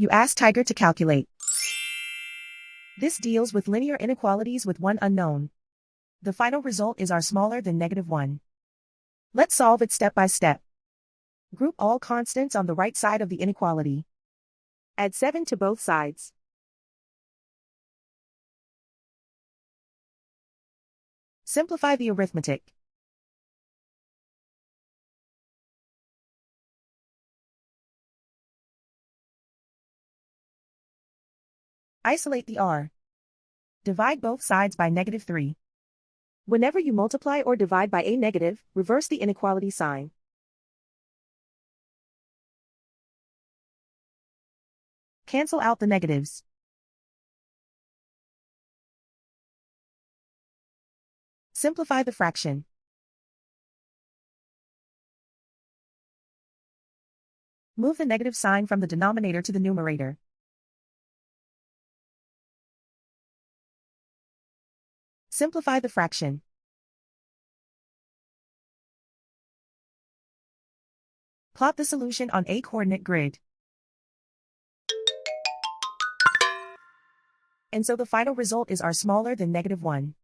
You ask Tiger to calculate. This deals with linear inequalities with one unknown. The final result is r smaller than -1. Let's solve it step by step. Group all constants on the right side of the inequality. Add 7 to both sides. Simplify the arithmetic. Isolate the r. Divide both sides by -3. Whenever you multiply or divide by a negative, reverse the inequality sign. Cancel out the negatives. Simplify the fraction. Move the negative sign from the denominator to the numerator. Simplify the fraction. Plot the solution on a coordinate grid. And so the final result is r smaller than -1.